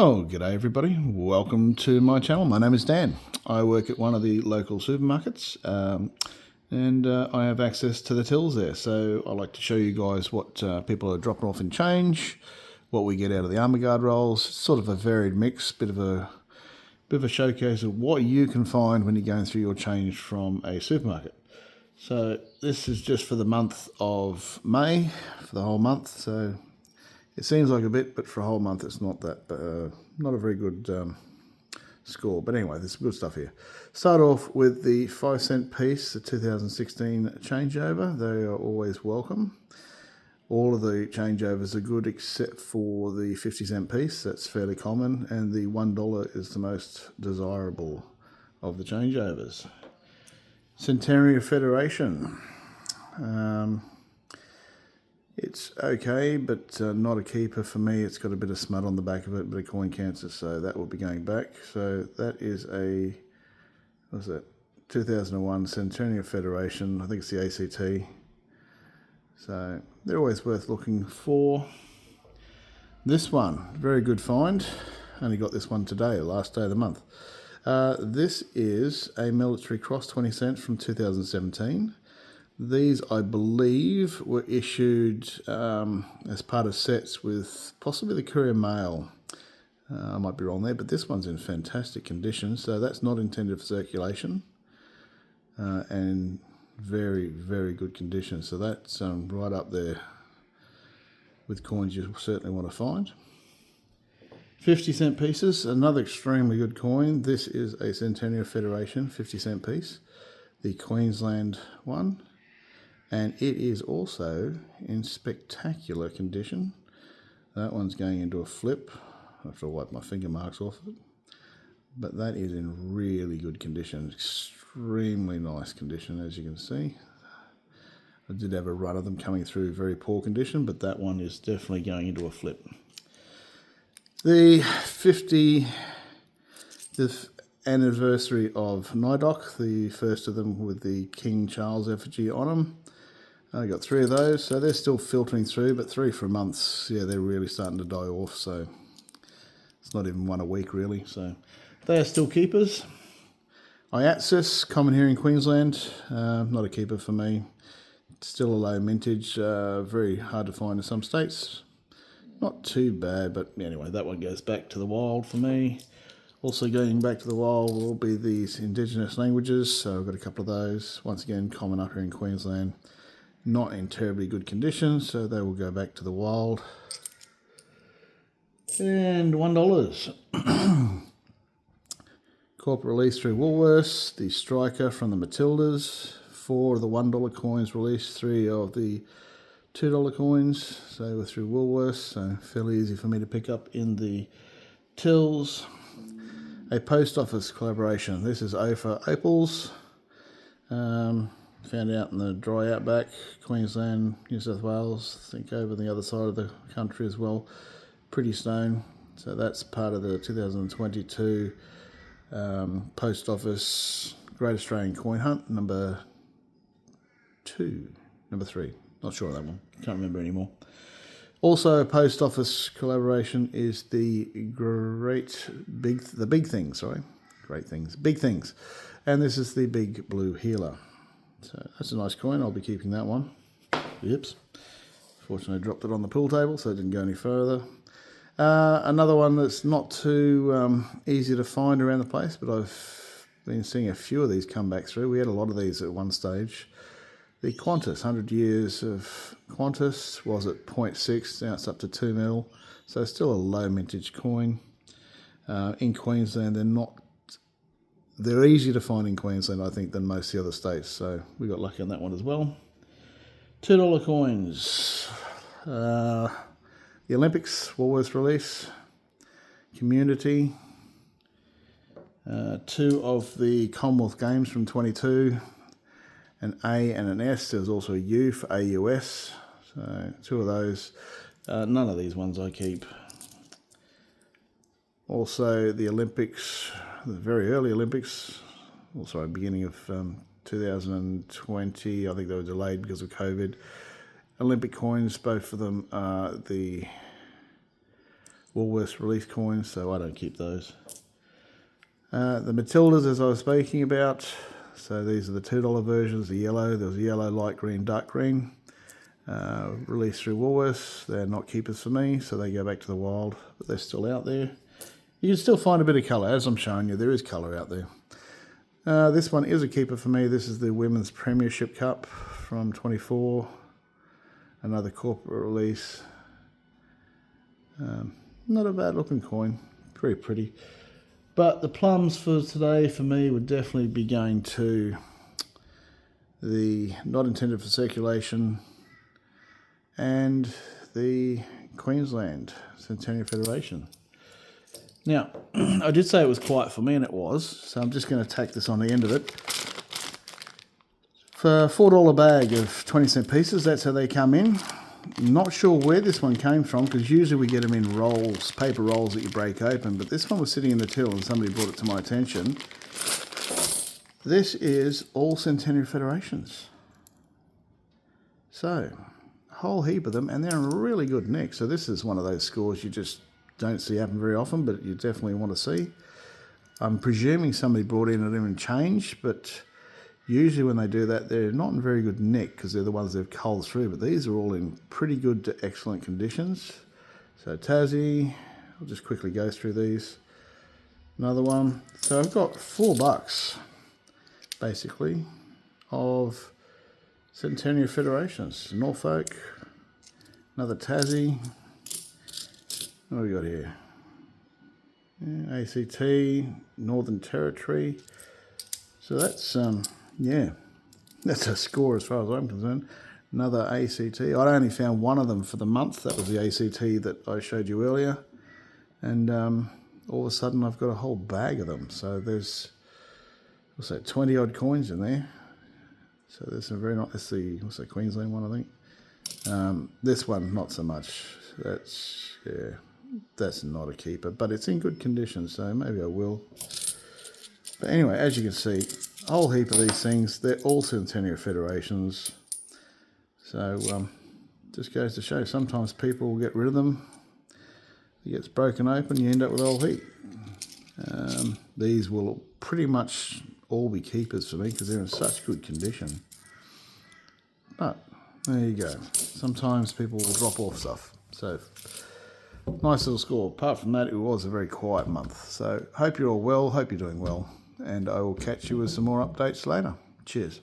Oh, g'day everybody. Welcome to my channel. My name is Dan. I work at one of the local supermarkets and I have access to the tills there. So I like to show you guys what people are dropping off in change, what we get out of the Armour Guard rolls. It's sort of a varied mix, bit of a showcase of what you can find when you're going through your change from a supermarket. So this is just for the month of May, for the whole month. So it seems like a bit, but for a whole month it's not that, not a very good score. But anyway, there's some good stuff here. Start off with the 5-cent piece, the 2016 changeover. They are always welcome. All of the changeovers are good except for the 50-cent piece. That's fairly common, and the $1 is the most desirable of the changeovers. Centenary Federation. It's okay, but not a keeper for me. It's got a bit of smut on the back of it, a bit of coin cancer, so that will be going back. So that is a, what's that, 2001 Centennial Federation. I think it's the ACT. So they're always worth looking for. This one, very good find. Only got this one today, last day of the month. This is a military cross 20 cents from 2017. These, I believe, were issued as part of sets with possibly the Courier Mail. I might be wrong there, but this one's in fantastic condition. So that's not intended for circulation and very, very good condition. So that's right up there with coins you certainly want to find. 50-cent pieces, another extremely good coin. This is a Centennial Federation 50-cent piece, the Queensland one. And it is also in spectacular condition. That one's going into a flip. I have to wipe my finger marks off it. But that is in really good condition. Extremely nice condition, as you can see. I did have a run of them coming through very poor condition, but that one is definitely going into a flip. The 50th anniversary of NIDOC, the first of them with the King Charles effigy on them. I got 3 of those, so they're still filtering through, but 3 for months, yeah, they're really starting to die off, so it's not even one a week, really. So they are still keepers. IATSIS, common here in Queensland, not a keeper for me. Still a low mintage, very hard to find in some states. Not too bad, but anyway, that one goes back to the wild for me. Also going back to the wild will be these Indigenous languages, so I've got a couple of those. Once again, common up here in Queensland. Not in terribly good condition, so they will go back to the wild. And $1. Corporate release through Woolworths, the Striker from the Matildas, 4 of the $1 coins released, 3 of the $2 coins. So we're through Woolworths, so fairly easy for me to pick up in the tills. A post office collaboration. This is OFA Opals. Found out in the dry outback, Queensland, New South Wales, I think over the other side of the country as well. Pretty stone. So that's part of the 2022 Post Office Great Australian Coin Hunt, number 3. Not sure of that one. Can't remember anymore. Also, a post office collaboration is the Big Things. And this is the Big Blue Healer. So that's a nice coin. I'll be keeping that one. Oops. Fortunately, I dropped it on the pool table, so it didn't go any further. Another one that's not too easy to find around the place, but I've been seeing a few of these come back through. We had a lot of these at one stage. The Qantas, 100 years of Qantas, was at 0.6, now it's up to 2 mil. So still a low mintage coin. In Queensland, they're easier to find in Queensland, I think, than most of the other states. So we got lucky on that one as well. $2 coins. The Olympics, Woolworths release. Community. 2 of the Commonwealth Games from 22. An A and an S. There's also a U for AUS. So 2 of those. None of these ones I keep. Also the Olympics, the very early Olympics, beginning of 2020. I think they were delayed because of COVID. Olympic coins, both of them are the Woolworths release coins, so I don't keep those. The Matildas, as I was speaking about, so these are the $2 versions, the yellow. There was a yellow, light green, dark green. Released through Woolworths. They're not keepers for me, so they go back to the wild, but they're still out there. You can still find a bit of colour, as I'm showing you. There is colour out there. This one is a keeper for me. This is the Women's Premiership Cup from 24. Another corporate release. Not a bad looking coin. Very pretty. But the plums for today for me would definitely be going to the not intended for circulation and the Queensland Centennial Federation. Now, I did say it was quiet for me, and it was, so I'm just going to tack this on the end of it. For a $4 bag of 20-cent pieces, that's how they come in. Not sure where this one came from, because usually we get them in rolls, paper rolls that you break open, but this one was sitting in the till and somebody brought it to my attention. This is all Centennial Federations. So, a whole heap of them, and they're in a really good nick. So this is one of those scores you just don't see happen very often, but you definitely want to see. I'm presuming somebody brought in it and changed, but usually when they do that, they're not in very good nick because they're the ones they've culled through, but these are all in pretty good to excellent conditions. So Tassie, I'll just quickly go through these. Another one. So I've got $4 basically of Centennial Federations. Norfolk, another Tassie. What do we got here? Yeah, ACT, Northern Territory. So that's, yeah, that's a score as far as I'm concerned. Another ACT. I only found one of them for the month. That was the ACT that I showed you earlier. And all of a sudden I've got a whole bag of them. So there's, what's that, 20 odd coins in there. So there's some very nice, that's the, what's that, Queensland one, I think. This one, not so much. That's, yeah, that's not a keeper, but it's in good condition, so maybe I will. But anyway, as you can see, a whole heap of these things, they're all Centennial Federations. So just goes to show, sometimes people will get rid of them. It gets broken open, you end up with a whole heap. These will pretty much all be keepers for me because they're in such good condition. But there you go. Sometimes people will drop off stuff. So nice little score. Apart from that, it was a very quiet month. So hope you're all well, hope you're doing well, and I will catch you with some more updates later. Cheers.